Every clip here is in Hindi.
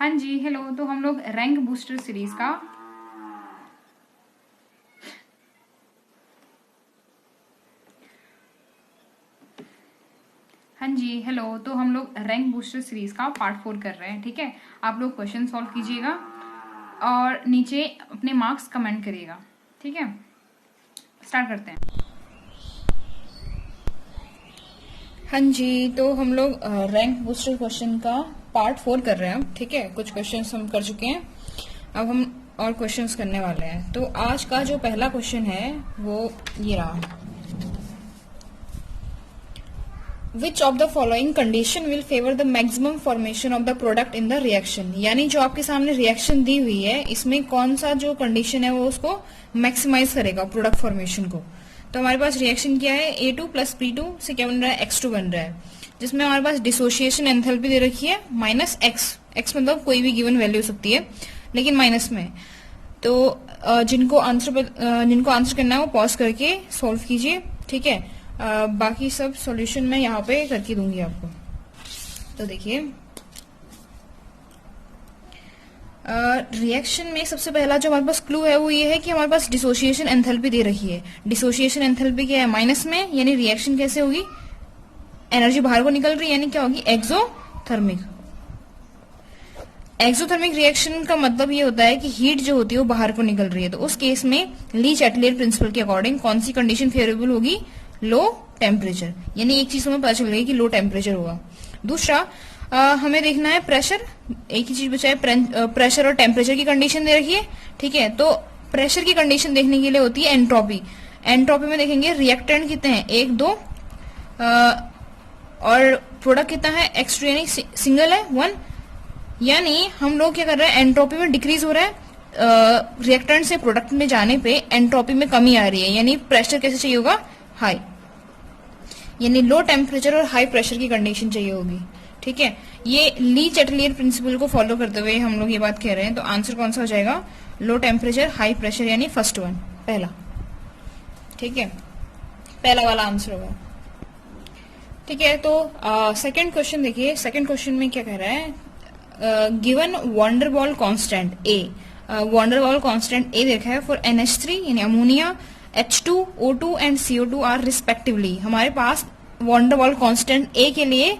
हाँ जी, हेलो। तो हम लोग रैंक बूस्टर सीरीज का पार्ट 4 कर रहे हैं। ठीक है, आप लोग क्वेश्चन सॉल्व कीजिएगा और नीचे अपने मार्क्स कमेंट करिएगा। ठीक है, स्टार्ट करते हैं। हाँ जी, तो हम लोग रैंक बूस्टर क्वेश्चन का पार्ट 4 कर रहे हैं। ठीक है, कुछ क्वेश्चंस हम कर चुके हैं, अब हम और क्वेश्चंस करने वाले हैं। तो आज का जो पहला क्वेश्चन है वो ये रहा, which of the following condition will favour the maximum formation of the product in the reaction. यानी जो आपके सामने रिएक्शन दी हुई है, इसमें कौन सा जो कंडीशन है वो उसको मैक्सिमाइज करेगा प्रोडक्ट फॉर्मेशन को। तो हमारे पास रिएक्शन क्या है, A2 प्लस P2 से क्या बन रहा है, X2 बन रहा है, जिसमें हमारे पास डिसोसिएशन एंथैल्पी दे रखी है माइनस एक्स मतलब कोई भी गिवन वैल्यू हो सकती है, लेकिन माइनस में। तो जिनको आंसर करना है वो पॉज करके सॉल्व कीजिए। ठीक है, बाकी सब सॉल्यूशन मैं यहाँ पे करके दूंगी आपको। तो देखिए, रिएक्शन में सबसे पहला जो हमारे पास क्लू है वो ये है कि हमारे पास डिसोसिएशन एंथैल्पी दे रखी है। डिसोसिएशन एंथैल्पी क्या है, माइनस में, यानी रिएक्शन कैसे होगी, एनर्जी बाहर को निकल रही है, यानी क्या होगी, एक्सोथर्मिक। एक्सोथर्मिक रिएक्शन का मतलब ये होता है कि हीट जो होती है वो बाहर को निकल रही है। तो उस केस में ली चैटलियर प्रिंसिपल के अकॉर्डिंग कौन सी कंडीशन फेवरेबल होगी, लो टेम्परेचर। यानी एक चीज हमें पता चल गई कि लो टेम्परेचर होगा। दूसरा, हमें देखना है प्रेशर, एक ही चीज बचा है, प्रेशर और टेम्परेचर की कंडीशन दे रखी है। ठीक है, तो प्रेशर की कंडीशन देखने के लिए होती है एंट्रोपी। एंट्रोपी में देखेंगे रिएक्टेंट कितने हैं, 1 2, और प्रोडक्ट कितना है, X2, यानी सिंगल है 1। यानी हम लोग क्या कर रहे हैं, एंट्रोपी में डिक्रीज हो रहा है, रिएक्टेंट से प्रोडक्ट में जाने पे एंट्रोपी में कमी आ रही है। यानी प्रेशर कैसे चाहिए होगा, हाई, यानी लो टेम्परेचर और हाई प्रेशर की कंडीशन चाहिए होगी। ठीक है, ये ली चैटलियर प्रिंसिपल को फॉलो करते हुए हम लोग ये बात कह रहे हैं। तो आंसर कौन सा हो जाएगा, लो टेम्परेचर हाई प्रेशर, यानी फर्स्ट वन, पहला। ठीक है, पहला वाला आंसर होगा। ठीक है, तो सेकंड क्वेश्चन देखिए। सेकंड क्वेश्चन में क्या कह रहा है, गिवन वंडरवॉल कांस्टेंट ए, वंडरवॉल कांस्टेंट ए देखा है फॉर NH3 यानी ammonia, H2, O2 and CO2 are respectively. हमारे पास वंडरवॉल कांस्टेंट ए के लिए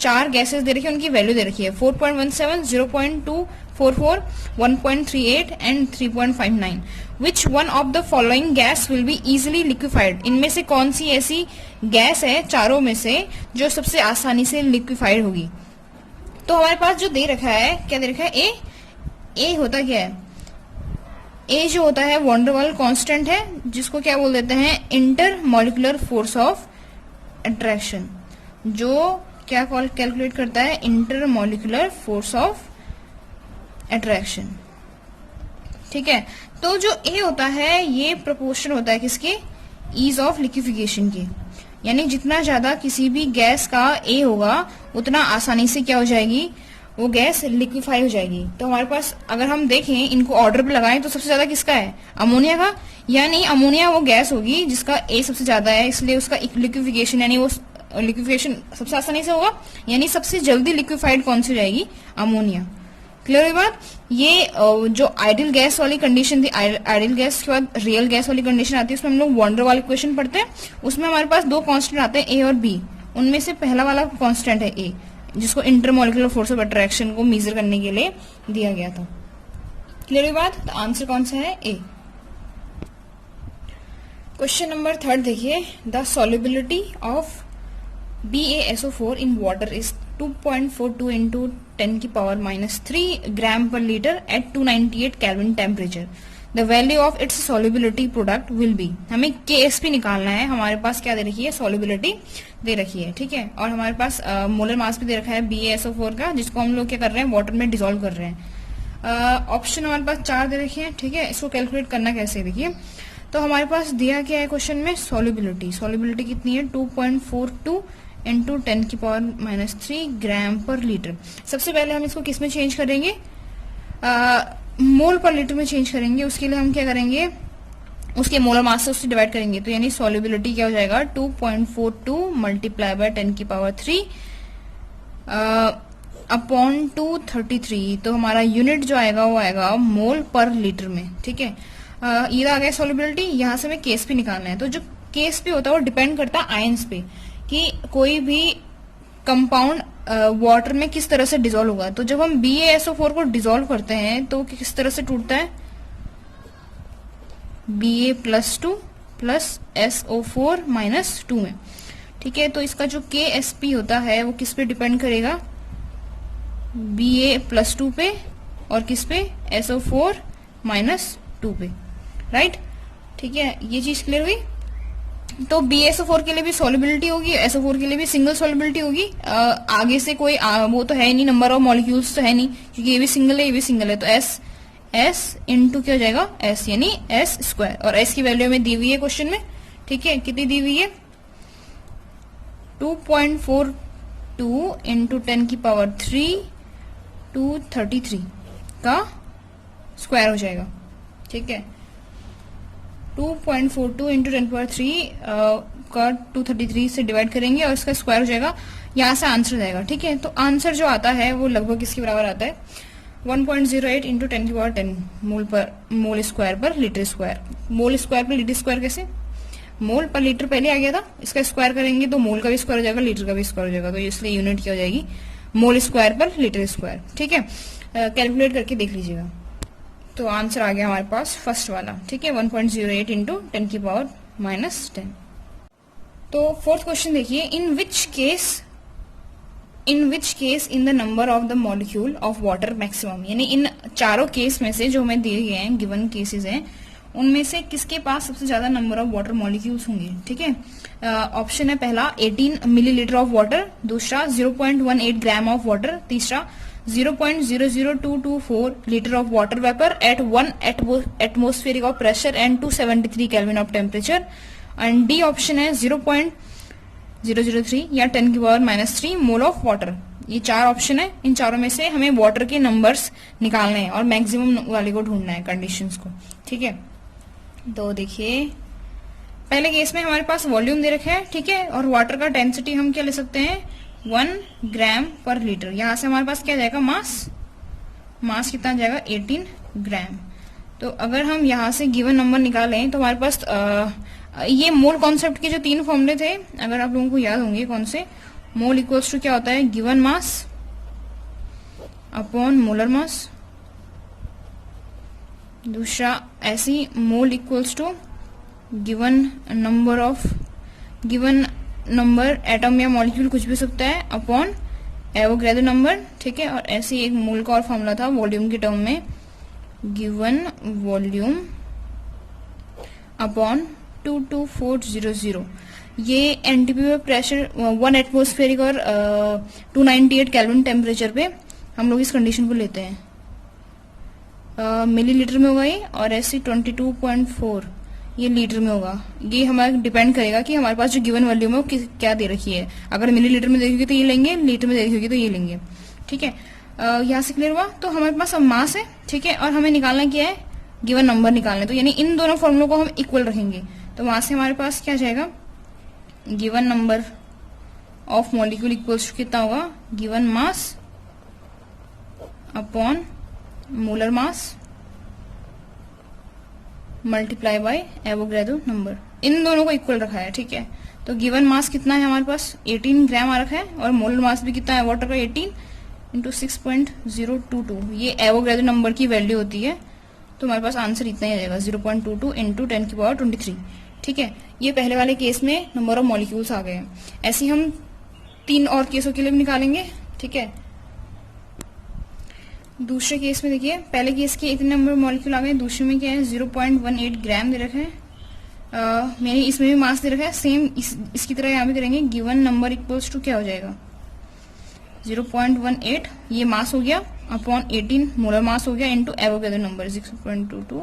4 गैसेस दे रखी है, उनकी वैल्यू दे रखी है 4.17, 0.244, 1.38 and 3.59। Which one of the following gas will be easily liquefied. इनमें से कौन सी ऐसी गैस है चारों में से जो सबसे आसानी से लिक्विफाइड होगी। तो हमारे पास जो दे रखा है, क्या दे रखा है, ए होता क्या है, ए जो होता है वंडरवॉल कांस्टेंट है, जिसको क्या बोल देते हैं, inter molecular force of attraction, जो क्या कैलकुलेट करता है, inter molecular force of attraction. ठीक है, तो जो ए होता है ये प्रोपोर्शन होता है किसके, ईज ऑफ लिक्विफिकेशन के। यानी जितना ज्यादा किसी भी गैस का ए होगा उतना आसानी से क्या हो जाएगी, वो गैस लिक्विफाई हो जाएगी। तो हमारे पास अगर हम देखें, इनको ऑर्डर पे लगाएं, तो सबसे ज्यादा किसका है, अमोनिया का। यानी अमोनिया वो गैस होगी जिसका ए सबसे ज्यादा है, इसलिए उसका लिक्विफिकेशन, यानी वो लिक्विफिकेशन सबसे आसानी से होगा। यानी सबसे जल्दी लिक्विफाइड कौन सी हो जाएगी, अमोनिया। क्लियर हुई बात। ये जो आइडियल गैस वाली कंडीशन थी, आइडियल गैस के बाद रियल गैस वाली कंडीशन आती है, उसमें हम लोग वंडर वाला इक्वेशन पढ़ते हैं। उसमें हमारे पास 2 कांस्टेंट आते हैं, ए और बी। उनमें से पहला वाला कांस्टेंट है ए, जिसको इंटरमोलिकुलर फोर्स ऑफ अट्रैक्शन को मेजर करने के लिए दिया गया था। क्लियर हुई बात। तो आंसर कौन सा है, ए। क्वेश्चन नंबर 3 देखिए, the solubility of BaSO4 in water is 2.42 into 10 की पावर -3 ग्राम पर litre at 298 kelvin temperature. The value of its solubility product will be. हमें KSP निकालना है। हमारे पास क्या दे रखी है, सॉल्युबिलिटी दे रखी है। ठीक है, और हमारे पास मोलर मास भी दे रखा है BaSO4 का, जिसको हम लोग क्या कर रहे हैं, वाटर में डिसॉल्व कर रहे हैं। ऑप्शन हमारे पास 4 दे रखे हैं। ठीक है, इसको कैलकुलेट करना कैसे है, देखिए। तो हमारे पास दिया क्या है क्वेश्चन में, सॉल्युबिलिटी कितनी है, 2.42 इंटू 10 की पावर -3 ग्राम पर लीटर। सबसे पहले हम इसको किस में चेंज करेंगे, मोल पर लीटर में चेंज करेंगे। उसके लिए हम क्या करेंगे, उसके मोलर मास से उससे डिवाइड करेंगे। तो यानी सॉल्युबिलिटी क्या हो जाएगा, 2.42 मल्टीप्लाई बाय 10 की पावर 3 अपॉन 233, तो हमारा यूनिट जो आएगा वो आएगा मोल पर लीटर में। ठीक है, ये आ गया सॉल्युबिलिटी। यहाँ से हमें केस भी निकालना है, तो जो केस भी होता है वो डिपेंड करता है आयंस पे कि कोई भी कंपाउंड वाटर में किस तरह से डिसॉल्व होगा। तो जब हम BaSO4 को डिसॉल्व करते हैं तो किस तरह से टूटता है, Ba+2 प्लस SO4 -2 में। ठीक है, तो इसका जो KSP होता है वो किस पे डिपेंड करेगा, Ba+2 पे और किस पे, SO4 -2 पे। राइट, ठीक है, ये चीज क्लियर हुई। तो BaSO4 के लिए भी सॉल्युबिलिटी होगी, SO4 के लिए भी सिंगल सॉल्युबिलिटी होगी। आगे से कोई वो तो है नहीं, नंबर ऑफ मॉलिक्यूल्स तो है नहीं, क्योंकि ये भी सिंगल है ये भी सिंगल है। तो S इंटू क्या हो जाएगा, S यानी S²। और S की वैल्यू में दी हुई है क्वेश्चन में। ठीक है, कितनी दी हुई है, 2.42 इंटू 10⁻³ 233 का स्क्वायर हो जाएगा। ठीक है, 2.42 इंटू 10⁻³ का 233 से डिवाइड करेंगे और इसका स्क्वायर हो जाएगा, यहाँ से आंसर जाएगा। ठीक है, तो आंसर जो आता है वो लगभग किसके बराबर आता है, 1.08 इंटू 10⁻10 मोल स्क्वायर पर लीटर स्क्वायर। मोल स्क्वायर पर लीटर स्क्वायर कैसे, मोल पर लीटर पहले आ गया था, इसका स्क्वायर करेंगे तो मोल का भी स्क्वायर हो जाएगा, लीटर का भी स्क्वायर हो जाएगा, तो इसलिए यूनिट क्या हो जाएगी, मोल स्क्वायर पर लीटर स्क्वायर। ठीक है, कैलकुलेट करके देख लीजिएगा। तो आंसर आ गया हमारे पास फर्स्ट वाला। ठीक है, 1.08 इंटू 10⁻10। तो फोर्थ क्वेश्चन देखिए, in which case in the number of the molecule of water maximum, यानी इन चारों केस में से जो हमें दिए गए हैं, गिवन केसेस हैं, उनमें से किसके पास सबसे ज्यादा नंबर ऑफ वाटर मॉलिक्यूल्स होंगे। ठीक है, ऑप्शन है पहला 18 मिलीलीटर ऑफ वाटर, दूसरा 0.18 ग्राम ऑफ वाटर, तीसरा 0.00224 litre of water vapour eight 1 atmospheric of pressure and 273 kelvin of temperature, and D option है 0.003 या 10⁻³ मोल ऑफ वाटर। ये चार ऑप्शन है, इन चारों में से हमें वाटर के नंबर्स निकालने हैं और मैक्सिमम वाले को ढूंढना है, कंडीशंस को। ठीक है, तो देखिए पहले केस में हमारे पास वॉल्यूम दे रखा है। ठीक है, और वाटर का डेंसिटी हम क्या ले सकते हैं, 1 ग्राम पर लीटर। यहां से हमारे पास क्या जाएगा, मास कितना जाएगा, 18 ग्राम। तो अगर हम यहां से गिवन नंबर निकालें तो हमारे पास ये मोल कॉन्सेप्ट के जो 3 फॉर्मूले थे, अगर आप लोगों को याद होंगे कौन से, मोल इक्वल्स टू क्या होता है, given mass upon molar mass, दूसरा ऐसी mole equals to given number atom या मॉलिक्यूल कुछ भी हो सकता है अपॉन एवोगैड्रो नंबर। ठीक है, और ऐसे एक मोल का और फॉर्मूला था वॉल्यूम के टर्म में, गिवन वॉल्यूम अपॉन 22400। ये एनटीपी में प्रेशर 1 एटमोस्फेरिक और 298 केल्विन टेम्परेचर पे हम लोग इस कंडीशन को लेते हैं। मिलीलीटर में होगा ये, और ऐसे 22.4 ये लीटर में होगा। ये हमारा डिपेंड करेगा कि हमारे पास जो गिवन वॉल्यूम है वो क्या दे रखी है। अगर मिलीलीटर में देखोगे तो ये लेंगे, लीटर में देखोगे तो ये लेंगे। ठीक है, यहाँ से क्लियर हुआ। तो हमारे पास अब मास है। ठीक है, और हमें निकालना क्या है, गिवन नंबर निकालना है। तो यानी इन दोनों फॉर्मूलों को हम इक्वल रखेंगे। तो वहां से हमारे पास क्या जाएगा, given number of molecule equals to कितना होगा, given mass upon molar mass multiply by Avogadro number. इन दोनों को इक्वल रखा है। ठीक है, तो गिवन मास कितना है हमारे पास, 18 ग्राम आ रखा है, और मोलर मास भी कितना है वाटर का, 18 इंटू 6.022। ये एवोगैड्रो नंबर की वैल्यू होती है। तो हमारे पास आंसर इतना ही आ जाएगा, 0.22 इंटू 10⁻23। ठीक है, ये पहले वाले केस में नंबर ऑफ मॉलिक्यूल्स आ गए हैं। ऐसे ही हम 3 और केसों के लिए भी निकालेंगे। ठीक है, दूसरे केस में देखिए, पहले केस के इतने नंबर मॉलिक्यूल आ गए, दूसरे में क्या है 0.18 ग्राम दे रखा है। मैंने इसमें भी मास दे रखा है, सेम इसकी तरह यहाँ भी करेंगे। गिवन नंबर इक्वल्स टू क्या हो जाएगा, 0.18 ये मास हो गया अपॉन 18 मोलर मास हो गया इंटू एवोगैड्रो नंबर 6.22।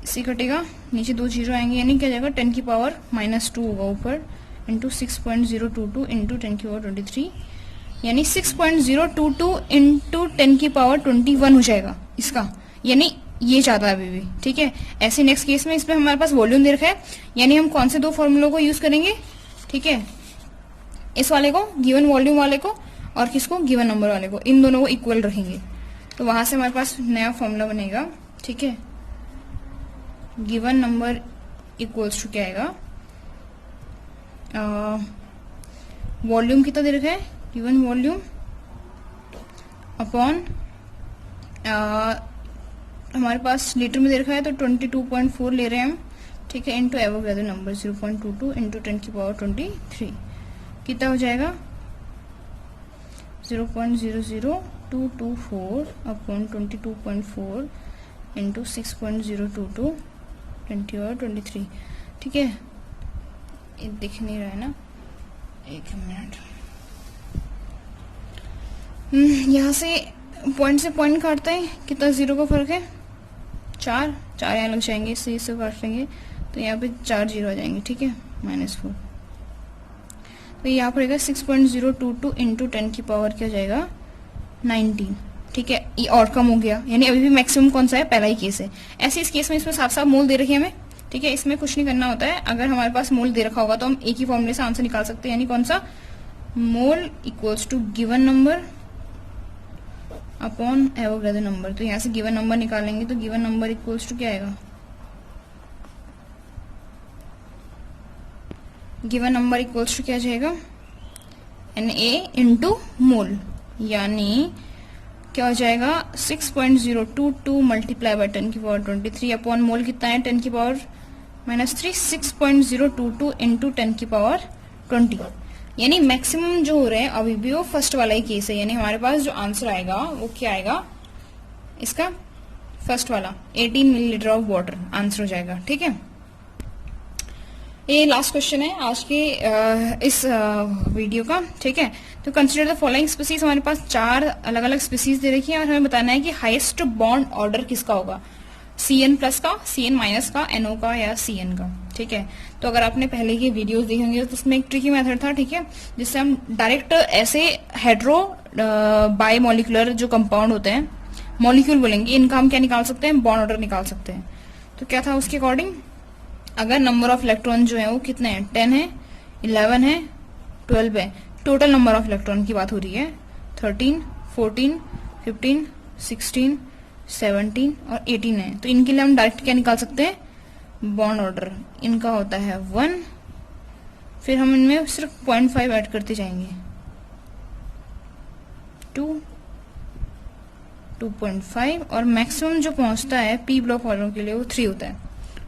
इससे कटेगा, नीचे 2 जीरो आएंगे, यानी क्या जाएगा 10⁻² होगा ऊपर, इंटू 6.022 इंटू 10⁻23, यानी 6.022 इंटू 10⁻21 हो जाएगा इसका। यानी ये चाहता है अभी भी। ठीक है, ऐसे नेक्स्ट केस में इसमें हमारे पास वॉल्यूम दे रखा है, यानी हम कौन से 2 फॉर्मूलों को यूज करेंगे। ठीक है, इस वाले को, गिवन वॉल्यूम वाले को, और किसको, गिवन नंबर वाले को, इन दोनों को इक्वल रखेंगे। तो वहां से हमारे पास नया फॉर्मूला बनेगा, ठीक है। गिवन नंबर इक्वल्स टू क्या आएगा, वॉल्यूम कितना दे रखा है, गिवन वॉल्यूम अपॉन हमारे पास लीटर में दे रखा है तो 22.4 ले रहे हैं हम, ठीक है, इनटू एवोगैड्रो नंबर 0.22 इंटू 10 की पावर 23 कितना हो जाएगा 0.00224 अपॉन 22.4 इंटू 6.022 20 और 23, ठीक है। ये दिख नहीं रहा है ना, एक मिनट, यहाँ से पॉइंट काटते हैं, कितना जीरो का फर्क है, चार यहाँ लग जाएंगे, इससे काट लेंगे तो यहाँ पे 4 जीरो आ जाएंगे, ठीक है, -4। तो यहाँ पर 6.022 इंटू 10 की पावर क्या जाएगा 19, ठीक है। ये और कम हो गया, यानी अभी भी मैक्सिमम कौन सा है, पहला ही केस है। ऐसे इस केस में इसमें साफ साफ मोल दे रखी है हमें, ठीक है, इसमें कुछ नहीं करना होता है। अगर हमारे पास मोल दे रखा होगा तो हम एक ही फॉर्मूले से आंसर निकाल सकते हैं, यानी कौन सा, mole equals to given number upon Avogadro number. तो यहाँ से गिवन नंबर निकालेंगे तो गिवन नंबर इक्वल्स टू क्या आएगा, गिवन नंबर इक्वल्स टू क्या जाएगा Na इंटू मोल, यानी क्या हो जाएगा 6.022 मल्टीप्लाई बाय 10 की पावर 23 अपॉन मोल कितना है 10 की पावर -3, 6.022 इंटू 10 की पावर 20, यानी मैक्सिमम जो हो रहे हैं अभी भी वो फर्स्ट वाला ही केस है। यानी हमारे पास जो आंसर आएगा वो क्या आएगा, इसका फर्स्ट वाला 18 मिलीलीटर ऑफ वाटर आंसर हो जाएगा, ठीक है। ये लास्ट क्वेश्चन है आज के इस वीडियो का, ठीक है। तो कंसिडर द फॉलोइंग स्पीसीज, हमारे पास 4 अलग अलग स्पीसीज दे रखी है और हमें बताना है कि हाईएस्ट बॉन्ड ऑर्डर किसका होगा, CN+ का, CN- का, NO का या CN का, ठीक है। तो अगर आपने पहले की वीडियोस देखी होंगी तो उसमें एक ट्रिकी मेथड था, ठीक है, जिससे हम डायरेक्ट ऐसे हेड्रो बायोमोलिकुलर जो कंपाउंड होते हैं, मॉलिक्यूल बोलेंगे, इनका हम क्या निकाल सकते हैं, बॉन्ड ऑर्डर निकाल सकते हैं। तो क्या था उसके अकॉर्डिंग, अगर नंबर ऑफ इलेक्ट्रॉन जो है वो कितने हैं, 10 है, 11 है, 12 है, टोटल नंबर ऑफ इलेक्ट्रॉन की बात हो रही है, 13, 14, 15, 16, 17 और 18 है। तो इनके लिए हम डायरेक्ट क्या निकाल सकते हैं, बॉन्ड ऑर्डर। इनका होता है 1, फिर हम इनमें सिर्फ 0.5 ऐड करते जाएंगे, 2, 2.5 और मैक्सिमम जो पहुंचता है पी ब्लॉक वालों के लिए वो 3 होता है,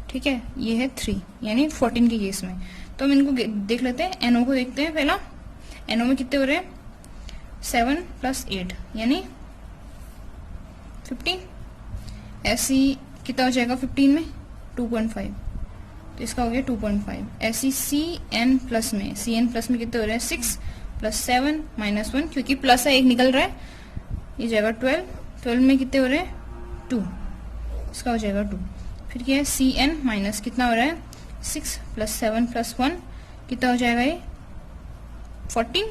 ठीक है। ये है 3, यानी 14 के केस में। तो हम इनको देख लेते हैं, NO को देखते हैं पहला। NO में कितने हो रहे हैं, 7 + 8 यानी 15। ऐसी कितना हो जाएगा 15 में 2.5, तो इसका हो गया 2.5। ऐसी CN+ में कितने हो रहे हैं, 6 + 7 - 1, क्योंकि प्लस है एक निकल रहा है, ये जाएगा 12। 12 में कितने हो रहे हैं 2, इसका हो जाएगा 2। फिर क्या है CN- कितना हो रहा है 6 + 7 + 1 कितना हो जाएगा ये 14।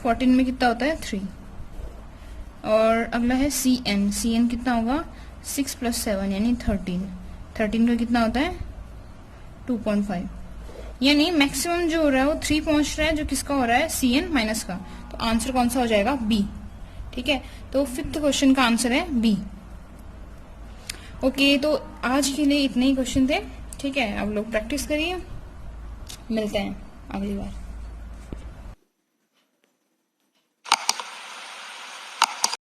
14 में कितना होता है 3। और अगला है CN कितना होगा 6 + 7 यानी 13। 13 का कितना होता है 2.5। यानी मैक्सिमम जो हो रहा है वो 3 पहुंच रहा है, जो किसका हो रहा है CN- का। तो आंसर कौन सा हो जाएगा B, ठीक है। तो 5th क्वेश्चन का आंसर है B। ओके, तो आज के लिए इतने ही क्वेश्चन थे, ठीक है। अब लोग प्रैक्टिस करिए, मिलते हैं अगली बार।